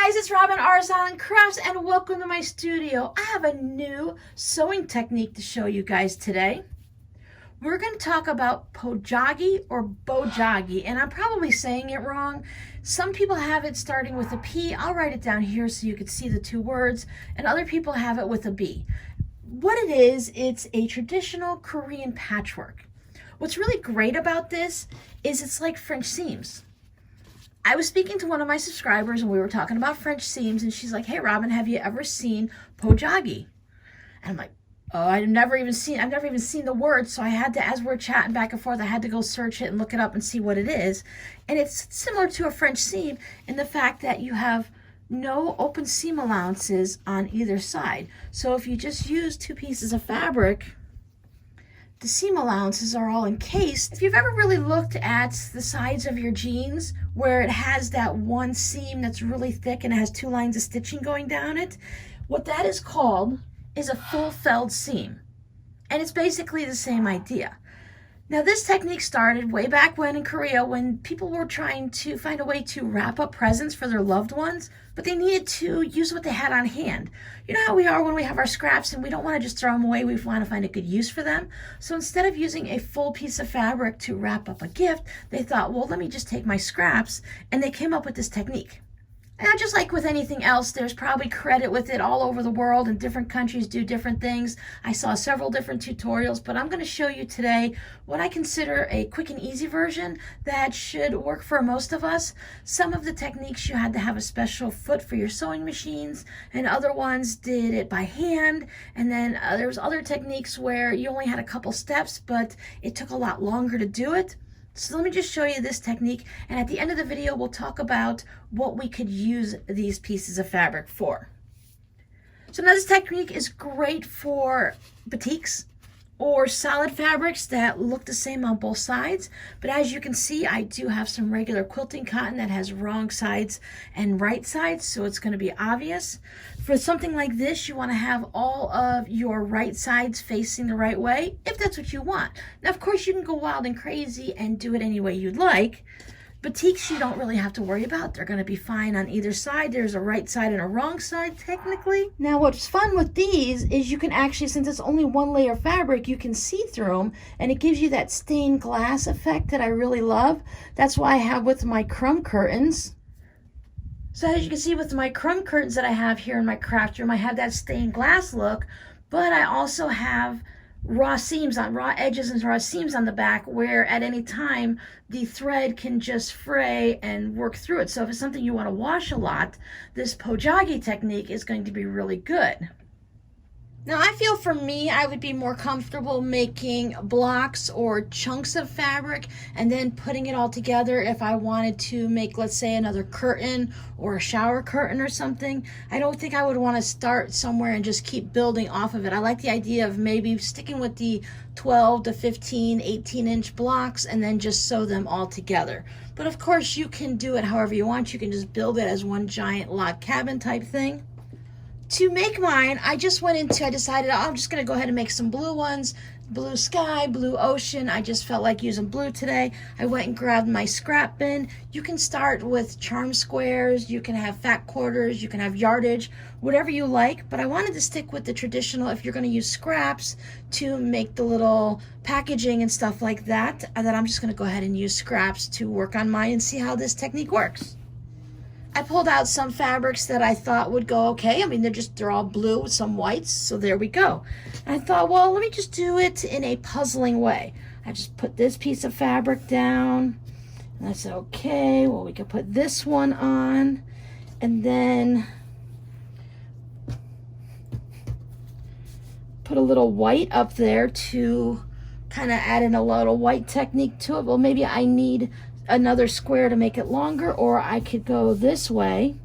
Guys, it's Robin R's Island Crafts and welcome to my studio. I have a new sewing technique to show you guys today. We're going to talk about Pojagi or Bojagi, and I'm probably saying it wrong. Some people have it starting with a P. I'll write it down here so you can see the two words, and other people have it with a B. What it is, it's a traditional Korean patchwork. What's really great about this is it's like French seams. I was speaking to one of my subscribers and we were talking about French seams, and she's like, "Hey Robin, have you ever seen Pojagi?" And I'm like, "Oh, I've never even seen the word." So I had to, as we're chatting back and forth, I had to go search it and look it up and see what it is. And it's similar to a French seam in the fact that you have no open seam allowances on either side. So if you just use two pieces of fabric, the seam allowances are all encased. If you've ever really looked at the sides of your jeans where it has that one seam that's really thick and it has two lines of stitching going down it, what that is called is a full felled seam. And it's basically the same idea. Now this technique started way back when in Korea, when people were trying to find a way to wrap up presents for their loved ones, but they needed to use what they had on hand. You know how we are when we have our scraps and we don't want to just throw them away, we want to find a good use for them. So instead of using a full piece of fabric to wrap up a gift, they thought, well, let me just take my scraps, and they came up with this technique. And just like with anything else, there's probably credit with it all over the world, and different countries do different things. I saw several different tutorials, but I'm going to show you today what I consider a quick and easy version that should work for most of us. Some of the techniques you had to have a special foot for your sewing machines, and other ones did it by hand. And then there was other techniques where you only had a couple steps, but it took a lot longer to do it. So let me just show you this technique, and at the end of the video we'll talk about what we could use these pieces of fabric for. So now this technique is great for batiks or solid fabrics that look the same on both sides, but as you can see, I do have some regular quilting cotton that has wrong sides and right sides, so it's going to be obvious. For something like this, you want to have all of your right sides facing the right way, if that's what you want. Now, of course, you can go wild and crazy and do it any way you'd like. Batiks you don't really have to worry about. They're going to be fine on either side. There's a right side and a wrong side technically. Now what's fun with these is you can actually, since it's only one layer of fabric, you can see through them, and it gives you that stained glass effect that I really love. That's why I have with my crumb curtains. So as you can see with my crumb curtains that I have here in my craft room, I have that stained glass look, but I also have raw seams on raw edges and raw seams on the back where at any time the thread can just fray and work through it. So if it's something you want to wash a lot, this Pojagi technique is going to be really good. Now I feel for me, I would be more comfortable making blocks or chunks of fabric and then putting it all together if I wanted to make, let's say, another curtain or a shower curtain or something. I don't think I would want to start somewhere and just keep building off of it. I like the idea of maybe sticking with the 12 to 15, 18-inch blocks and then just sew them all together. But of course you can do it however you want. You can just build it as one giant log cabin type thing. To make mine, I decided I'm just going to go ahead and make some blue ones. Blue sky, blue ocean. I just felt like using blue today. I went and grabbed my scrap bin. You can start with charm squares, you can have fat quarters, you can have yardage, whatever you like. But I wanted to stick with the traditional, if you're going to use scraps to make the little packaging and stuff like that, that I'm just going to go ahead and use scraps to work on mine and see how this technique works. I pulled out some fabrics that I thought would go okay. I mean, they're all blue with some whites, so there we go. And I thought, well, let me just do it in a puzzling way. I just put this piece of fabric down, and I said, okay, well, we could put this one on, and then put a little white up there to kind of add in a little white technique to it. Well, maybe I need another square to make it longer, or I could go this way.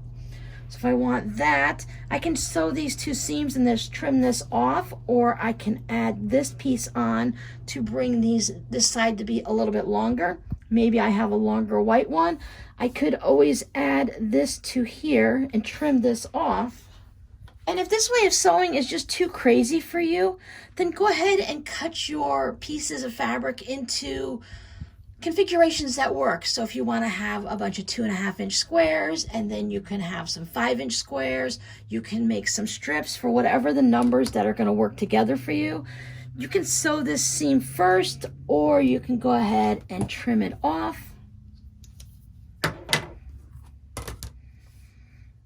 So if I want that, I can sew these two seams and just trim this off, or I can add this piece on to bring this side to be a little bit longer. Maybe I have a longer white one. I could always add this to here and trim this off. And if this way of sewing is just too crazy for you, then go ahead and cut your pieces of fabric into configurations that work. So if you want to have a bunch of 2.5-inch squares, and then you can have some 5-inch squares, you can make some strips for whatever the numbers that are going to work together for you. You can sew this seam first, or you can go ahead and trim it off.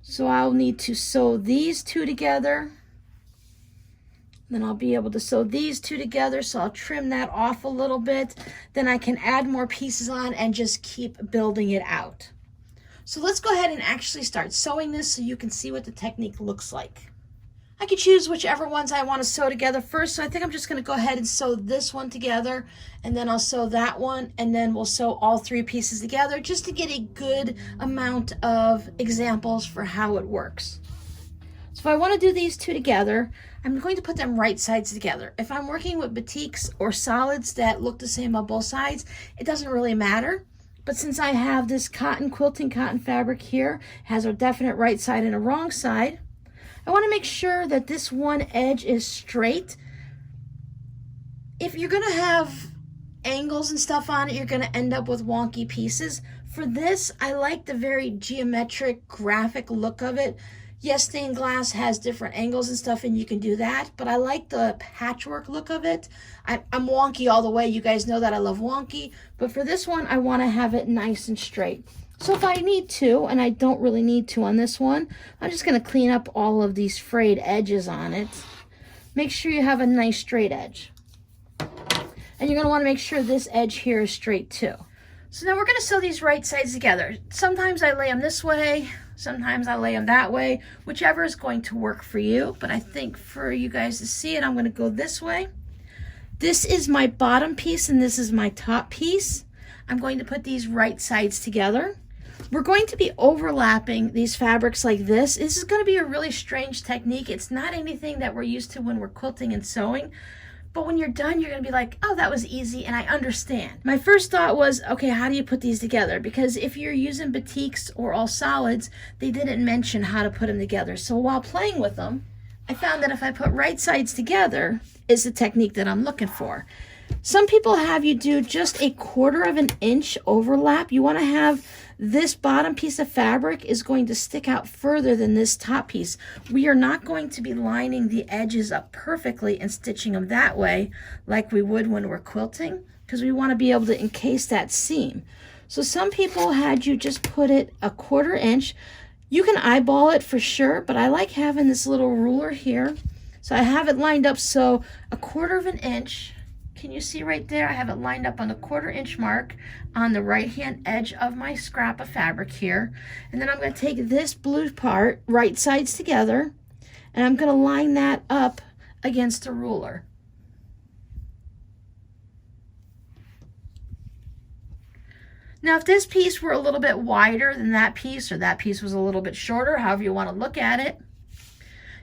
So I'll need to sew these two together. Then I'll be able to sew these two together, so I'll trim that off a little bit. Then I can add more pieces on and just keep building it out. So let's go ahead and actually start sewing this so you can see what the technique looks like. I can choose whichever ones I want to sew together first, so I think I'm just going to go ahead and sew this one together, and then I'll sew that one, and then we'll sew all 3 pieces together just to get a good amount of examples for how it works. So if I want to do these 2 together, I'm going to put them right sides together. If I'm working with batiks or solids that look the same on both sides, it doesn't really matter. But since I have this quilting cotton fabric here, has a definite right side and a wrong side, I want to make sure that this one edge is straight. If you're going to have angles and stuff on it, you're going to end up with wonky pieces. For this, I like the very geometric, graphic look of it. Yes, stained glass has different angles and stuff, and you can do that, but I like the patchwork look of it. I'm wonky all the way. You guys know that I love wonky, but for this one, I want to have it nice and straight. So if I need to, and I don't really need to on this one, I'm just going to clean up all of these frayed edges on it. Make sure you have a nice straight edge. And you're going to want to make sure this edge here is straight too. So now we're going to sew these right sides together. Sometimes I lay them this way, sometimes I lay them that way, whichever is going to work for you. But I think for you guys to see it, I'm going to go this way. This is my bottom piece and this is my top piece. I'm going to put these right sides together. We're going to be overlapping these fabrics like this. This is going to be a really strange technique. It's not anything that we're used to when we're quilting and sewing. But when you're done, you're going to be like, oh, that was easy, and I understand. My first thought was, okay, how do you put these together? Because if you're using batiks or all solids, they didn't mention how to put them together. So while playing with them, I found that if I put right sides together is the technique that I'm looking for. Some people have you do just a 1/4 of an inch overlap. You want to have this bottom piece of fabric is going to stick out further than this top piece. We are not going to be lining the edges up perfectly and stitching them that way like we would when we're quilting, because we want to be able to encase that seam. So some people had you just put it a 1/4 inch. You can eyeball it for sure, but I like having this little ruler here. So I have it lined up so a 1/4 of an inch. Can you see right there? I have it lined up on the 1/4 inch mark on the right hand edge of my scrap of fabric here. And then I'm going to take this blue part, right sides together, and I'm going to line that up against the ruler. Now if this piece were a little bit wider than that piece, or that piece was a little bit shorter, however you want to look at it,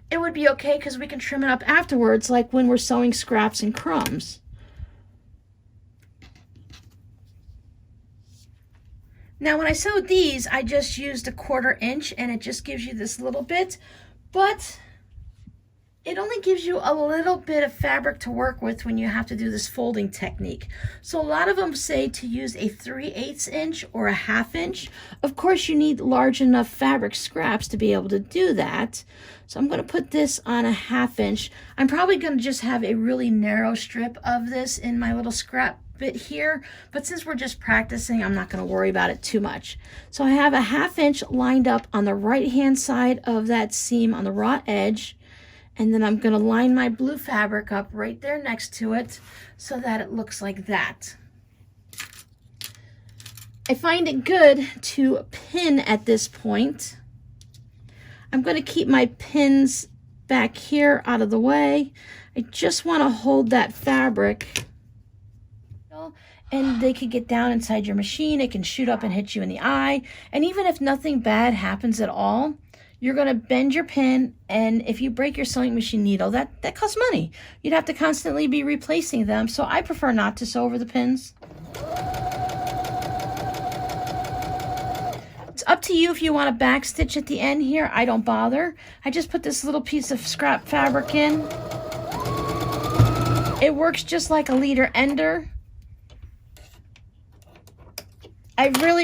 it would be okay because we can trim it up afterwards like when we're sewing scraps and crumbs. Now when I sewed these, I just used a 1/4 inch and it just gives you this little bit, but it only gives you a little bit of fabric to work with when you have to do this folding technique. So a lot of them say to use a 3/8 inch or a 1/2 inch. Of course you need large enough fabric scraps to be able to do that. So I'm going to put this on a 1/2 inch. I'm probably going to just have a really narrow strip of this in my little scrap bit here, but since we're just practicing, I'm not going to worry about it too much. So I have a 1/2 inch lined up on the right hand side of that seam on the raw edge, and then I'm going to line my blue fabric up right there next to it so that it looks like that. I find it good to pin at this point. I'm going to keep my pins back here out of the way. I just want to hold that fabric, and they could get down inside your machine. It can shoot up and hit you in the eye. And even if nothing bad happens at all, you're going to bend your pin, and if you break your sewing machine needle, that costs money. You'd have to constantly be replacing them, so I prefer not to sew over the pins. It's up to you if you want to back stitch at the end here. I don't bother. I just put this little piece of scrap fabric in. It works just like a leader ender.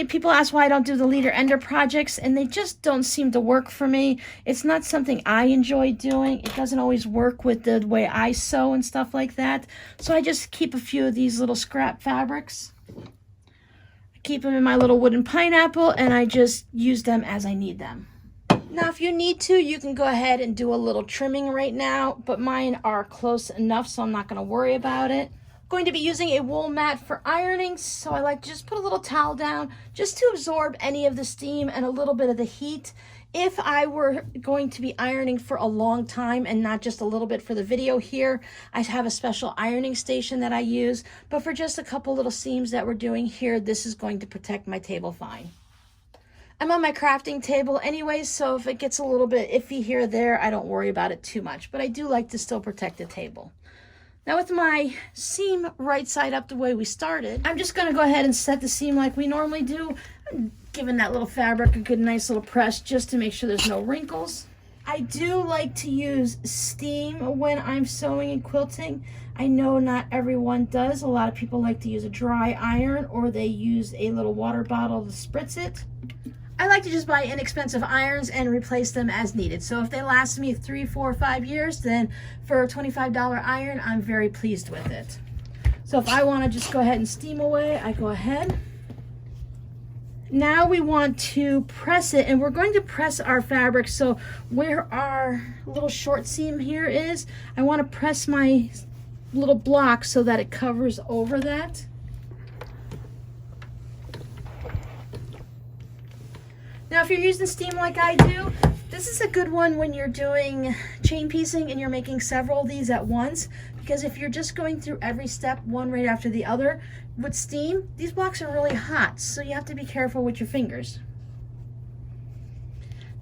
People ask why I don't do the leader ender projects, and they just don't seem to work for me. It's not something I enjoy doing. It doesn't always work with the way I sew and stuff like that. So I just keep a few of these little scrap fabrics. I keep them in my little wooden pineapple, and I just use them as I need them. Now, if you need to, you can go ahead and do a little trimming right now, but mine are close enough, so I'm not going to worry about it. Going to be using a wool mat for ironing, so I like to just put a little towel down just to absorb any of the steam and a little bit of the heat. If I were going to be ironing for a long time and not just a little bit for the video here, I have a special ironing station that I use, but for just a couple little seams that we're doing here, this is going to protect my table fine. I'm on my crafting table anyways, so if it gets a little bit iffy here or there, I don't worry about it too much, but I do like to still protect the table. Now with my seam right side up the way we started, I'm just going to go ahead and set the seam like we normally do, giving that little fabric a good nice little press just to make sure there's no wrinkles. I do like to use steam when I'm sewing and quilting. I know not everyone does. A lot of people like to use a dry iron, or they use a little water bottle to spritz it. I like to just buy inexpensive irons and replace them as needed. So if they last me 3, 4, 5 years, then for a $25 iron, I'm very pleased with it. So if I want to just go ahead and steam away, I go ahead. Now we want to press it, and we're going to press our fabric. So where our little short seam here is, I want to press my little block so that it covers over that. Now, if you're using steam like I do, this is a good one when you're doing chain piecing and you're making several of these at once, because if you're just going through every step one right after the other with steam, these blocks are really hot, so you have to be careful with your fingers.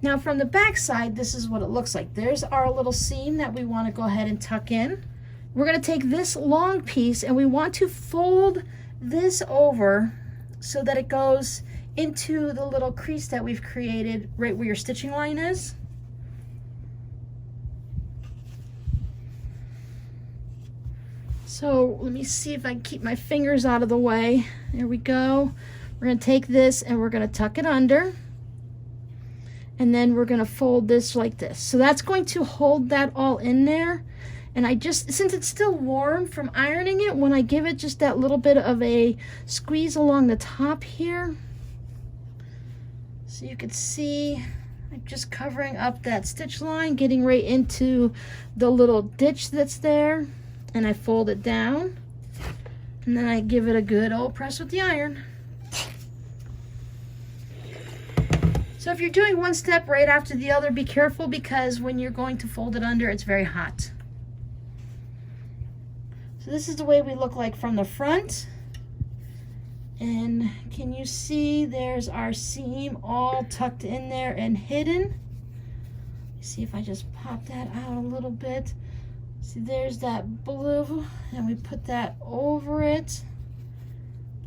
Now from the back side, this is what it looks like. There's our little seam that we want to go ahead and tuck in. We're going to take this long piece and we want to fold this over so that it goes into the little crease that we've created right where your stitching line is. So let me see if I can keep my fingers out of the way. There we go. We're going to take this and we're going to tuck it under, and then we're going to fold this like this. So that's going to hold that all in there. And I just, since it's still warm from ironing it, when I give it just that little bit of a squeeze along the top here, so you can see I'm just covering up that stitch line, getting right into the little ditch that's there, and I fold it down, and then I give it a good old press with the iron. So if you're doing one step right after the other, be careful, because when you're going to fold it under, it's very hot. So this is the way we look like from the front. And can you see there's our seam all tucked in there and hidden? See if I just pop that out a little bit. See, there's that blue, and we put that over it.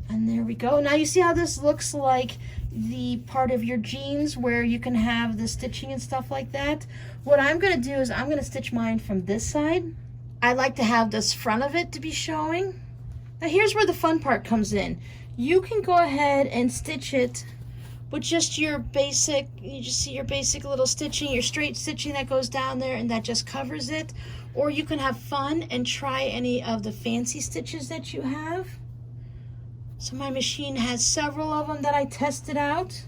And there we go. Now you see how this looks like the part of your jeans where you can have the stitching and stuff like that. What I'm going to do is I'm going to stitch mine from this side. I like to have this front of it to be showing. Now here's where the fun part comes in. You can go ahead and stitch it with just your basic, you just see your basic little stitching, your straight stitching that goes down there and that just covers it. Or you can have fun and try any of the fancy stitches that you have. So my machine has several of them that I tested out.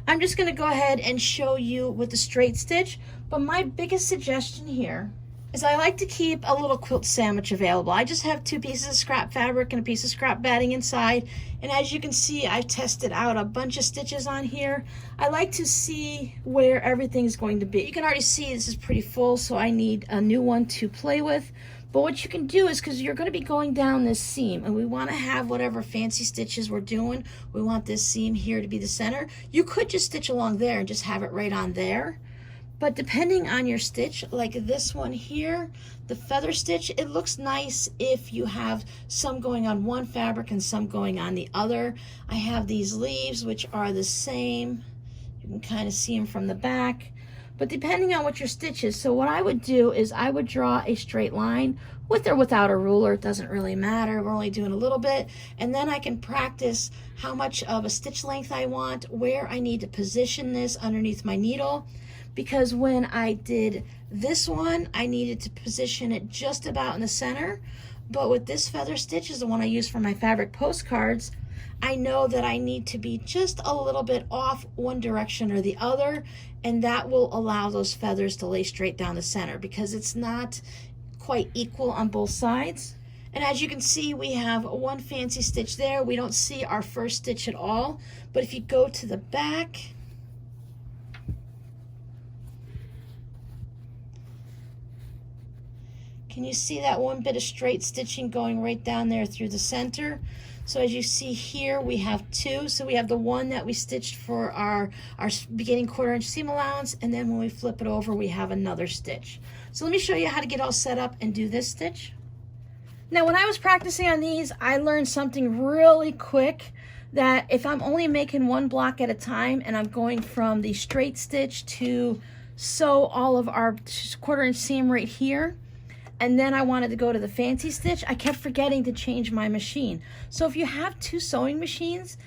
I'm just going to go ahead and show you with the straight stitch, but my biggest suggestion here is I like to keep a little quilt sandwich available. I just have 2 pieces of scrap fabric and a piece of scrap batting inside, and as you can see, I've tested out a bunch of stitches on here. I like to see where everything's going to be. You can already see this is pretty full, so I need a new one to play with. But what you can do is, because you're going to be going down this seam, and we want to have whatever fancy stitches we're doing, we want this seam here to be the center. You could just stitch along there and just have it right on there. But depending on your stitch, like this one here, the feather stitch, it looks nice if you have some going on one fabric and some going on the other. I have these leaves, which are the same. You can kind of see them from the back. but depending on what your stitch is. So what I would do is I would draw a straight line with or without a ruler. It doesn't really matter. We're only doing a little bit. And then I can practice how much of a stitch length I want, where I need to position this underneath my needle. Because when I did this one, I needed to position it just about in the center. But with this feather stitch, is the one I use for my fabric postcards, I know that I need to be just a little bit off one direction or the other, and that will allow those feathers to lay straight down the center because it's not quite equal on both sides. And as you can see, we have one fancy stitch there. We don't see our first stitch at all, but if you go to the back, can you see that one bit of straight stitching going right down there through the center? So as you see here, we have two. So we have the one that we stitched for our beginning 1/4 inch seam allowance, and then when we flip it over, we have another stitch. So let me show you how to get all set up and do this stitch. Now, when I was practicing on these, I learned something really quick, that if I'm only making one block at a time and I'm going from the straight stitch to sew all of our 1/4 inch seam right here, and then I wanted to go to the fancy stitch, I kept forgetting to change my machine. So if you have two sewing machines,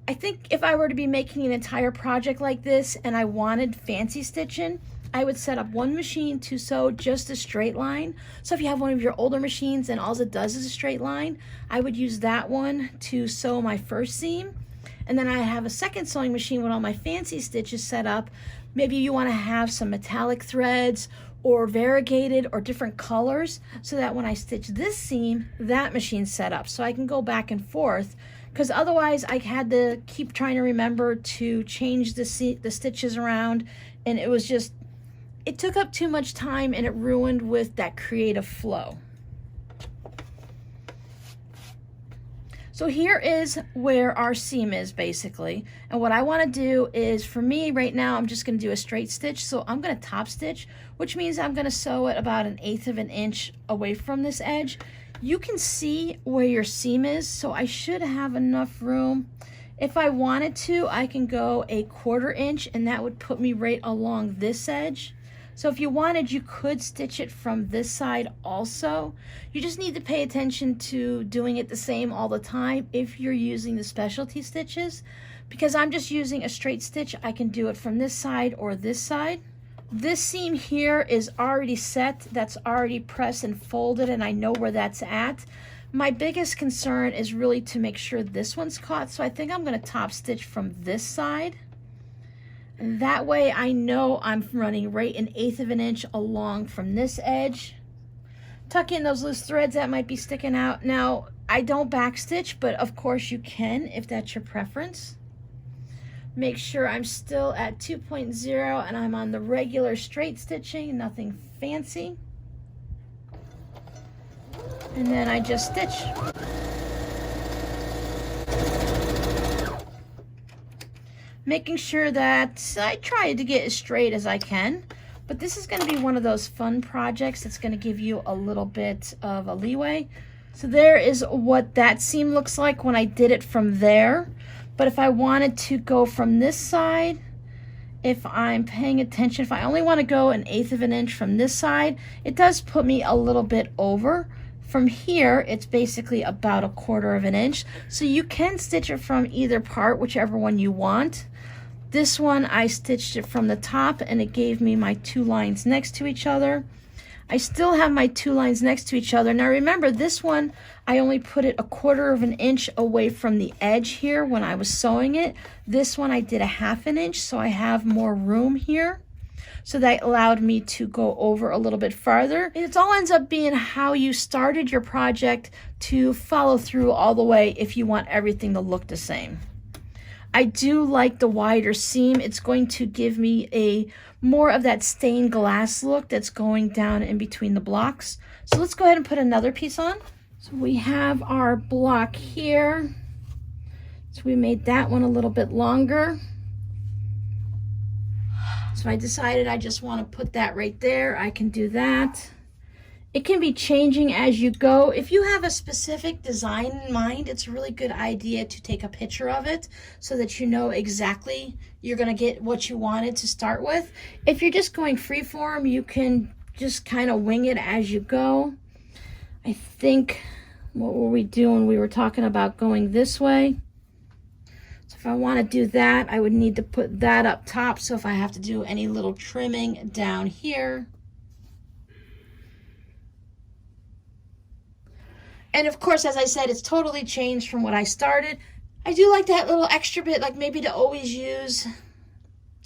I think if I were to be making an entire project like this and I wanted fancy stitching, I would set up one machine to sew just a straight line. So if you have one of your older machines and all it does is a straight line, I would use that one to sew my first seam. And then I have a second sewing machine with all my fancy stitches set up. Maybe you want to have some metallic threads or variegated or different colors, so that when I stitch this seam, that machine's set up so I can go back and forth, because otherwise I had to keep trying to remember to change the stitches around, and it was just, it took up too much time and it ruined with that creative flow. So here is where our seam is basically. And what I want to do is, for me right now, I'm just going to do a straight stitch. So I'm going to top stitch, which means I'm going to sew it about 1/8 of an inch away from this edge. You can see where your seam is, so I should have enough room. If I wanted to, I can go 1/4 inch, and that would put me right along this edge. So if you wanted, you could stitch it from this side also. You just need to pay attention to doing it the same all the time if you're using the specialty stitches. Because I'm just using a straight stitch, I can do it from this side or this side. This seam here is already set, that's already pressed and folded, and I know where that's at. My biggest concern is really to make sure this one's caught, so I think I'm going to top stitch from this side. And that way I know I'm running right 1/8 of an inch along from this edge. Tuck in those loose threads that might be sticking out. Now, I don't back stitch, but of course you can if that's your preference. Make sure I'm still at 2.0 and I'm on the regular straight stitching, nothing fancy. And then I just stitch. Making sure that I try to get as straight as I can, but this is going to be one of those fun projects that's going to give you a little bit of a leeway. So there is what that seam looks like when I did it from there. But if I wanted to go from this side, if I'm paying attention, if I only want to go 1/8 of an inch from this side, it does put me a little bit over. From here, it's basically about 1/4 of an inch. So you can stitch it from either part, whichever one you want. This one, I stitched it from the top and it gave me my two lines next to each other. I still have my two lines next to each other. Now remember, this one, I only put it 1/4 of an inch away from the edge here when I was sewing it. This one I did 1/2 an inch, so I have more room here. So that allowed me to go over a little bit farther. It all ends up being how you started your project to follow through all the way if you want everything to look the same. I do like the wider seam. It's going to give me a more of that stained glass look that's going down in between the blocks. So let's go ahead and put another piece on. So we have our block here. So we made that one a little bit longer. So I decided I just want to put that right there. I can do that. It can be changing as you go. If you have a specific design in mind, it's a really good idea to take a picture of it so that you know exactly you're gonna get what you wanted to start with. If you're just going freeform, you can just kind of wing it as you go. I think, what were we doing? We were talking about going this way. So if I want to do that, I would need to put that up top. So if I have to do any little trimming down here. And of course, as I said, it's totally changed from what I started. I do like that little extra bit, like maybe to always use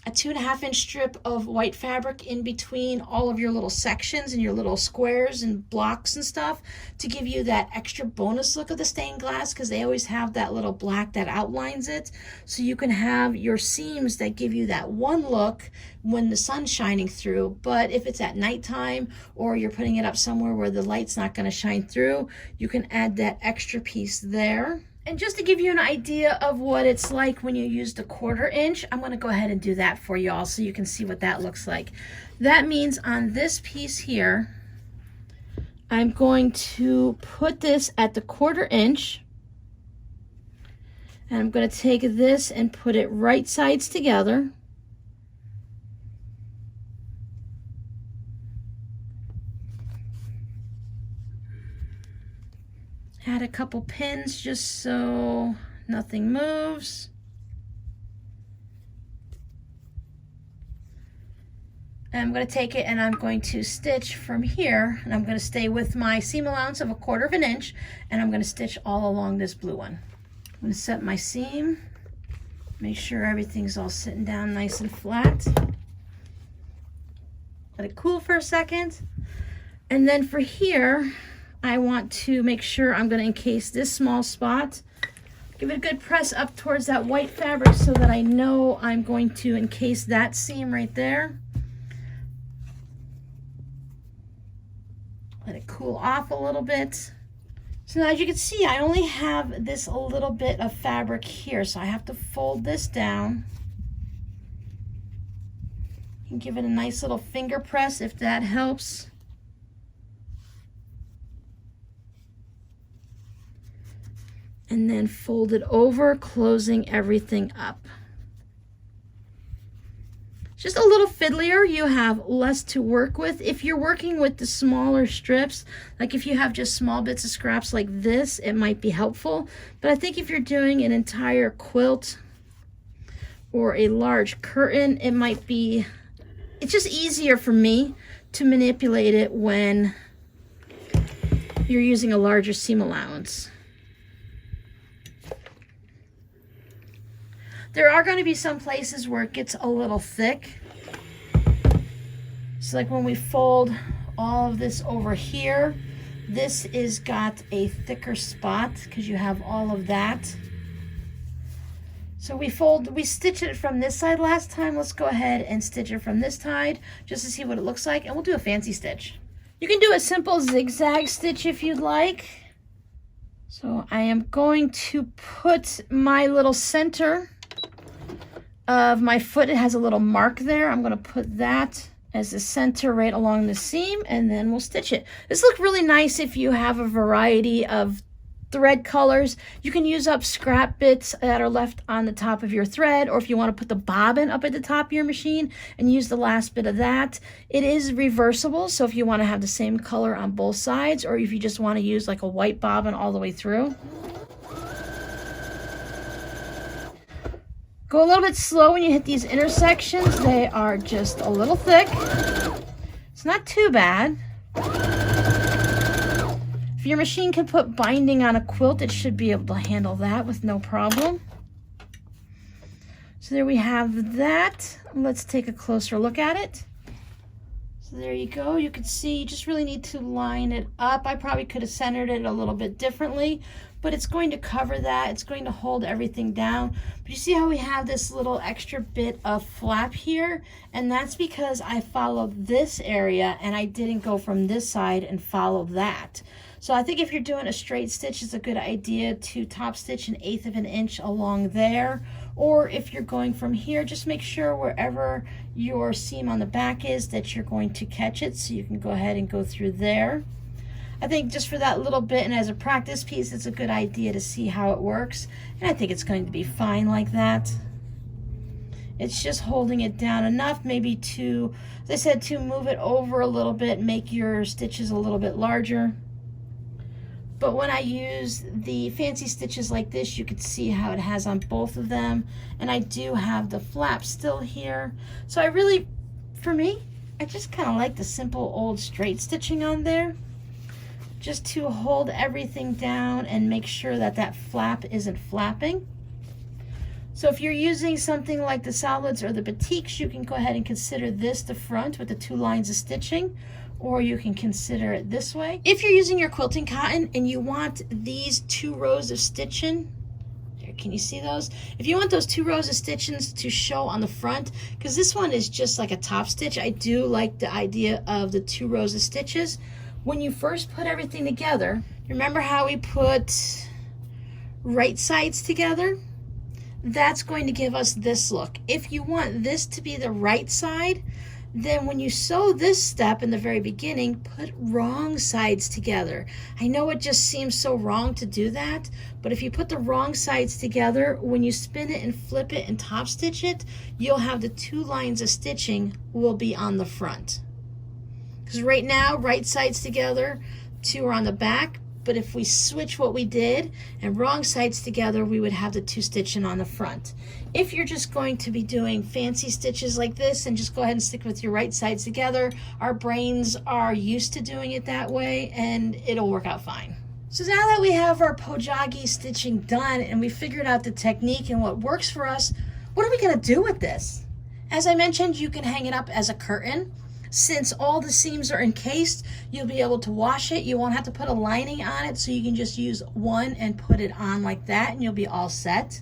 a 2.5-inch strip of white fabric in between all of your little sections and your little squares and blocks and stuff to give you that extra bonus look of the stained glass, because they always have that little black that outlines it. So you can have your seams that give you that one look when the sun's shining through. But if it's at nighttime or you're putting it up somewhere where the light's not going to shine through, you can add that extra piece there. And just to give you an idea of what it's like when you use the 1/4 inch, I'm going to go ahead and do that for y'all so you can see what that looks like. That means on this piece here, I'm going to put this at the 1/4 inch. And I'm going to take this and put it right sides together. Add a couple pins just so nothing moves. And I'm going to take it and I'm going to stitch from here, and I'm going to stay with my seam allowance of a 1/4 inch, and I'm going to stitch all along this blue one. I'm going to set my seam, make sure everything's all sitting down nice and flat. Let it cool for a second. And then for here, I want to make sure I'm going to encase this small spot. Give it a good press up towards that white fabric so that I know I'm going to encase that seam right there. Let it cool off a little bit. So now, as you can see, I only have this a little bit of fabric here, so I have to fold this down and give it a nice little finger press if that helps. And then fold it over, closing everything up. Just a little fiddlier, you have less to work with. If you're working with the smaller strips, like if you have just small bits of scraps like this, it might be helpful. But I think if you're doing an entire quilt or a large curtain, it might be, it's just easier for me to manipulate it when you're using a larger seam allowance. There are going to be some places where it gets a little thick. So like when we fold all of this over here, this is got a thicker spot because you have all of that. So we stitched it from this side last time. Let's go ahead and stitch it from this side just to see what it looks like, and we'll do a fancy stitch. You can do a simple zigzag stitch if you'd like. So I am going to put my little center of my foot. It has a little mark there. I'm going to put that as the center right along the seam, and then we'll stitch it. This looks really nice if you have a variety of thread colors. You can use up scrap bits that are left on the top of your thread, or if you want to put the bobbin up at the top of your machine and use the last bit of that. It is reversible, so if you want to have the same color on both sides, or if you just want to use like a white bobbin all the way through. Go a little bit slow when you hit these intersections. They are just a little thick. It's not too bad. If your machine can put binding on a quilt, it should be able to handle that with no problem. So there we have that. Let's take a closer look at it. So there you go. You can see you just really need to line it up. I probably could have centered it a little bit differently, but it's going to cover that. It's going to hold everything down. But you see how we have this little extra bit of flap here? And that's because I followed this area and I didn't go from this side and follow that. So I think if you're doing a straight stitch, it's a good idea to top stitch 1/8 of an inch along there. Or if you're going from here, just make sure wherever your seam on the back is that you're going to catch it. So you can go ahead and go through there. I think just for that little bit and as a practice piece, it's a good idea to see how it works. And I think it's going to be fine like that. It's just holding it down enough, maybe to, as I said, to move it over a little bit, make your stitches a little bit larger. But when I use the fancy stitches like this, you can see how it has on both of them. And I do have the flap still here. So I really, for me, I just kind of like the simple old straight stitching on there, just to hold everything down and make sure that that flap isn't flapping. So if you're using something like the solids or the batiks, you can go ahead and consider this the front with the 2 lines of stitching, or you can consider it this way. If you're using your quilting cotton and you want these 2 rows of stitching, can you see those? If you want those 2 rows of stitchings to show on the front, because this one is just like a top stitch, I do like the idea of the 2 rows of stitches. When you first put everything together, remember how we put right sides together? That's going to give us this look. If you want this to be the right side, then when you sew this step in the very beginning, put wrong sides together. I know it just seems so wrong to do that, but if you put the wrong sides together, when you spin it and flip it and top stitch it, you'll have the 2 lines of stitching will be on the front. Because right now, right sides together, 2 are on the back, but if we switch what we did and wrong sides together, we would have the 2 stitching on the front. If you're just going to be doing fancy stitches like this, and just go ahead and stick with your right sides together, our brains are used to doing it that way and it'll work out fine. So now that we have our Pojagi stitching done and we figured out the technique and what works for us, what are we gonna do with this? As I mentioned, you can hang it up as a curtain. Since all the seams are encased, you'll be able to wash it. You won't have to put a lining on it, so you can just use one and put it on like that and you'll be all set.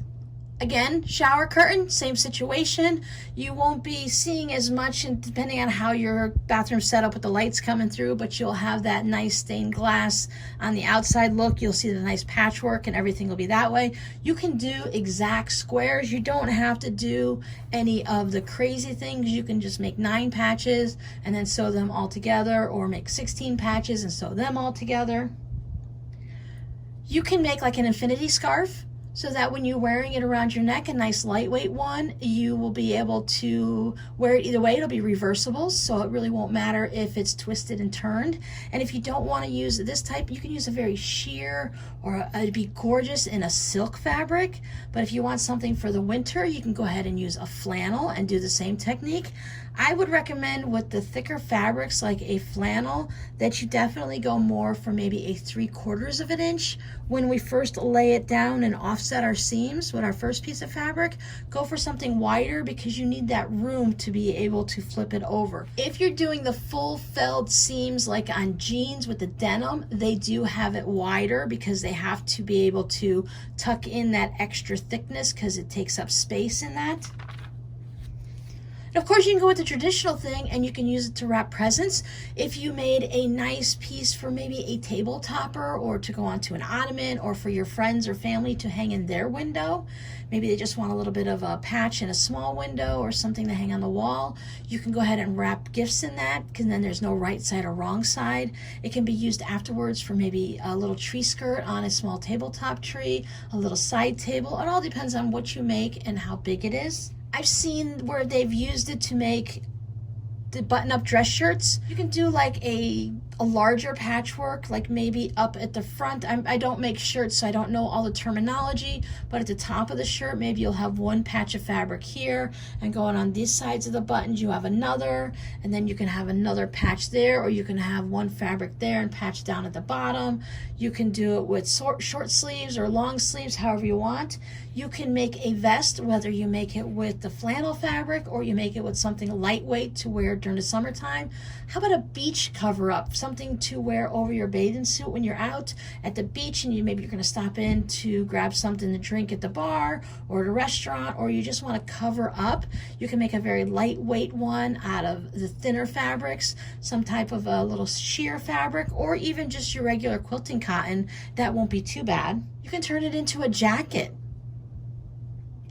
Again, shower curtain, same situation. You won't be seeing as much, and depending on how your bathroom's set up with the lights coming through, but you'll have that nice stained glass on the outside look. You'll see the nice patchwork and everything will be that way. You can do exact squares. You don't have to do any of the crazy things. You can just make 9 patches and then sew them all together, or make 16 patches and sew them all together. You can make like an infinity scarf, so that when you're wearing it around your neck, a nice lightweight one, you will be able to wear it either way. It'll be reversible, so it really won't matter if it's twisted and turned. And if you don't want to use this type, you can use a very sheer, or it'd be gorgeous in a silk fabric. But if you want something for the winter, you can go ahead and use a flannel and do the same technique. I would recommend with the thicker fabrics like a flannel that you definitely go more for maybe a 3/4 of an inch. When we first lay it down and offset our seams with our first piece of fabric, go for something wider because you need that room to be able to flip it over. If you're doing the full felled seams like on jeans with the denim, they do have it wider because they have to be able to tuck in that extra thickness because it takes up space in that. Of course, you can go with the traditional thing and you can use it to wrap presents. If you made a nice piece for maybe a table topper, or to go onto an ottoman, or for your friends or family to hang in their window, maybe they just want a little bit of a patch in a small window or something to hang on the wall, you can go ahead and wrap gifts in that, because then there's no right side or wrong side. It can be used afterwards for maybe a little tree skirt on a small tabletop tree, a little side table. It all depends on what you make and how big it is. I've seen where they've used it to make the button-up dress shirts. You can do like a larger patchwork, like maybe up at the front. I don't make shirts, so I don't know all the terminology, but at the top of the shirt, maybe you'll have one patch of fabric here, and going on these sides of the buttons, you have another, and then you can have another patch there, or you can have one fabric there and patch down at the bottom. You can do it with short sleeves or long sleeves, however you want. You can make a vest, whether you make it with the flannel fabric or you make it with something lightweight to wear during the summertime. How about a beach cover-up? Something to wear over your bathing suit when you're out at the beach and maybe you're going to stop in to grab something to drink at the bar or at a restaurant, or you just want to cover up. You can make a very lightweight one out of the thinner fabrics, some type of a little sheer fabric, or even just your regular quilting cotton. That won't be too bad. You can turn it into a jacket.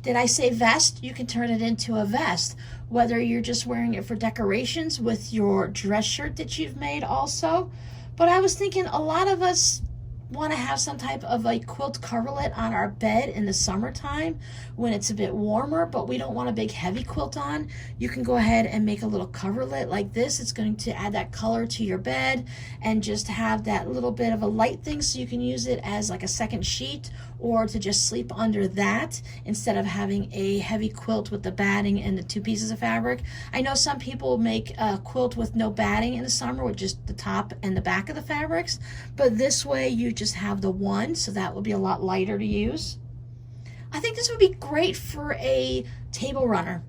Did I say vest? You can turn it into a vest, whether you're just wearing it for decorations with your dress shirt that you've made also. But I was thinking a lot of us want to have some type of a quilt coverlet on our bed in the summertime when it's a bit warmer, but we don't want a big heavy quilt on. You can go ahead and make a little coverlet like this. It's going to add that color to your bed and just have that little bit of a light thing, so you can use it as like a second sheet or to just sleep under that instead of having a heavy quilt with the batting and the 2 pieces of fabric. I know some people make a quilt with no batting in the summer with just the top and the back of the fabrics, but this way you just have the one, so that will be a lot lighter to use. I think this would be great for a table runner.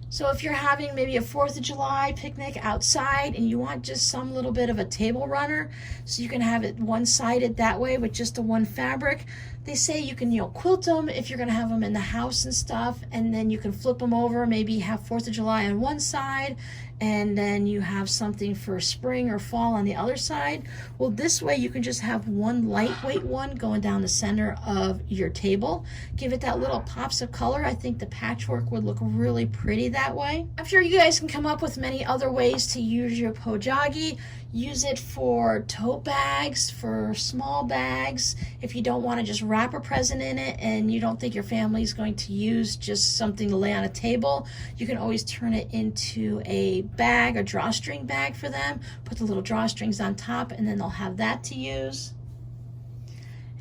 So if you're having maybe a 4th of July picnic outside and you want just some little bit of a table runner, so you can have it one-sided that way with just the one fabric. They say you can, quilt them if you're going to have them in the house and stuff, and then you can flip them over, maybe have 4th of July on one side, and then you have something for spring or fall on the other side. Well, this way you can just have one lightweight one going down the center of your table. Give it that little pops of color. I think the patchwork would look really pretty that way. I'm sure you guys can come up with many other ways to use your Pojagi. Use it for tote bags, for small bags. If you don't want to just wrap a present in it and you don't think your family is going to use just something to lay on a table, you can always turn it into a bag, a drawstring bag for them. Put the little drawstrings on top and then they'll have that to use.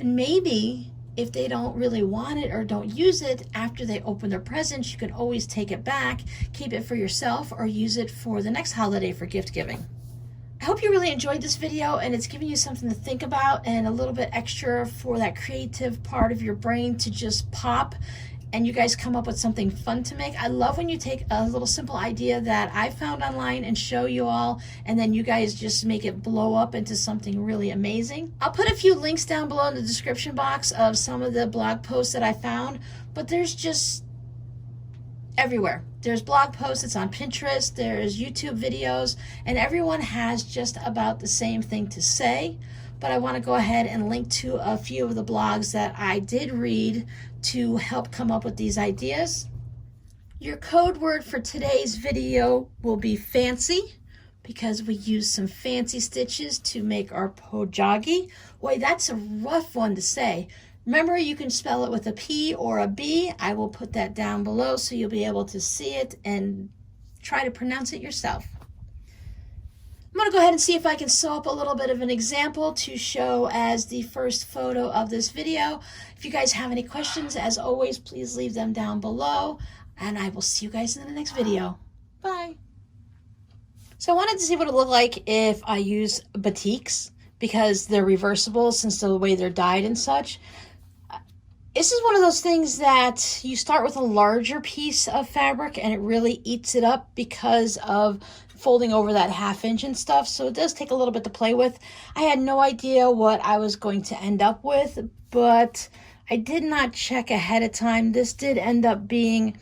And maybe if they don't really want it or don't use it after they open their presents, you can always take it back, keep it for yourself, or use it for the next holiday for gift giving. I hope you really enjoyed this video and it's giving you something to think about and a little bit extra for that creative part of your brain to just pop and you guys come up with something fun to make. I love when you take a little simple idea that I found online and show you all, and then you guys just make it blow up into something really amazing. I'll put a few links down below in the description box of some of the blog posts that I found, but there's just everywhere. There's blog posts, it's on Pinterest, there's YouTube videos, and everyone has just about the same thing to say. But I want to go ahead and link to a few of the blogs that I did read to help come up with these ideas. Your code word for today's video will be fancy, because we use some fancy stitches to make our Pojagi. Boy, that's a rough one to say. Remember, you can spell it with a P or a B. I will put that down below so you'll be able to see it and try to pronounce it yourself. I'm going to go ahead and see if I can sew up a little bit of an example to show as the first photo of this video. If you guys have any questions, as always, please leave them down below, and I will see you guys in the next video. Bye. So I wanted to see what it looked like if I use batiks, because they're reversible since the way they're dyed and such. This is one of those things that you start with a larger piece of fabric and it really eats it up because of folding over that 1/2 inch and stuff. So it does take a little bit to play with. I had no idea what I was going to end up with, but I did not check ahead of time. This did end up being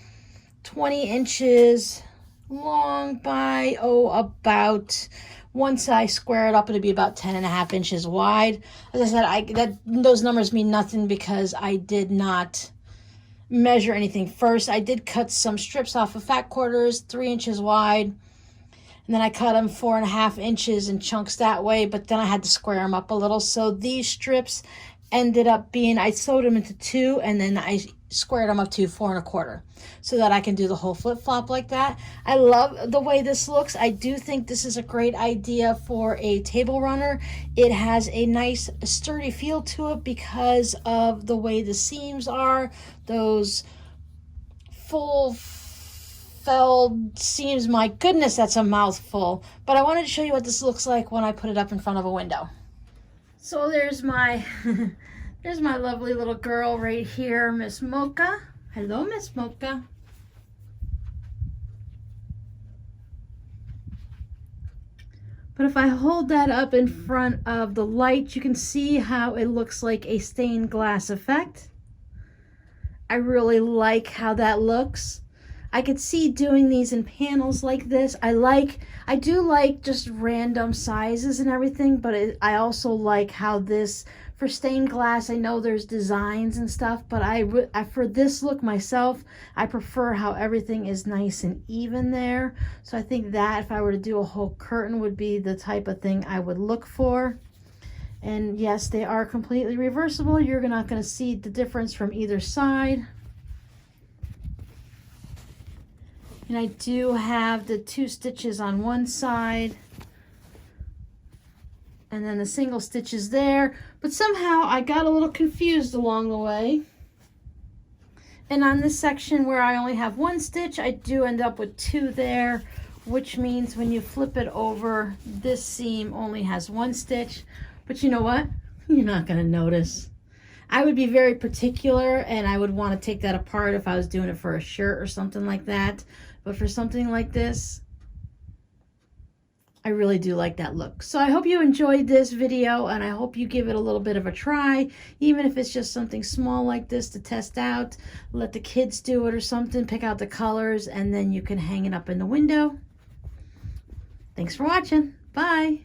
20 inches long by, about, once I square it up, it'll be about 10.5 inches wide. As I said, those numbers mean nothing because I did not measure anything first. I did cut some strips off of fat quarters, 3 inches wide, and then I cut them 4.5 inches in chunks that way, but then I had to square them up a little. So these strips ended up being, I sewed them into 2, and then I squared them up to 4.25 so that I can do the whole flip-flop like that. I love the way this looks. I do think this is a great idea for a table runner. It has a nice sturdy feel to it because of the way the seams are, those full felled seams. My goodness, that's a mouthful. But I wanted to show you what this looks like when I put it up in front of a window. So there's my there's my lovely little girl right here, Miss Mocha. Hello, Miss Mocha. But if I hold that up in front of the light, you can see how it looks like a stained glass effect. I really like how that looks. I could see doing these in panels like this. I do like just random sizes and everything, but I also like how this For stained glass, I know there's designs and stuff, but for this look myself, I prefer how everything is nice and even there. So I think that if I were to do a whole curtain would be the type of thing I would look for. And yes, they are completely reversible. You're not going to see the difference from either side. And I do have the 2 stitches on one side and then the single stitches there, but somehow I got a little confused along the way. And on this section where I only have 1 stitch, I do end up with 2 there, which means when you flip it over, this seam only has 1 stitch. But you know what? You're not going to notice. I would be very particular, and I would want to take that apart if I was doing it for a shirt or something like that. But for something like this, I really do like that look. So I hope you enjoyed this video, and I hope you give it a little bit of a try, even if it's just something small like this to test out. Let the kids do it or something, pick out the colors, and then you can hang it up in the window. Thanks for watching. Bye.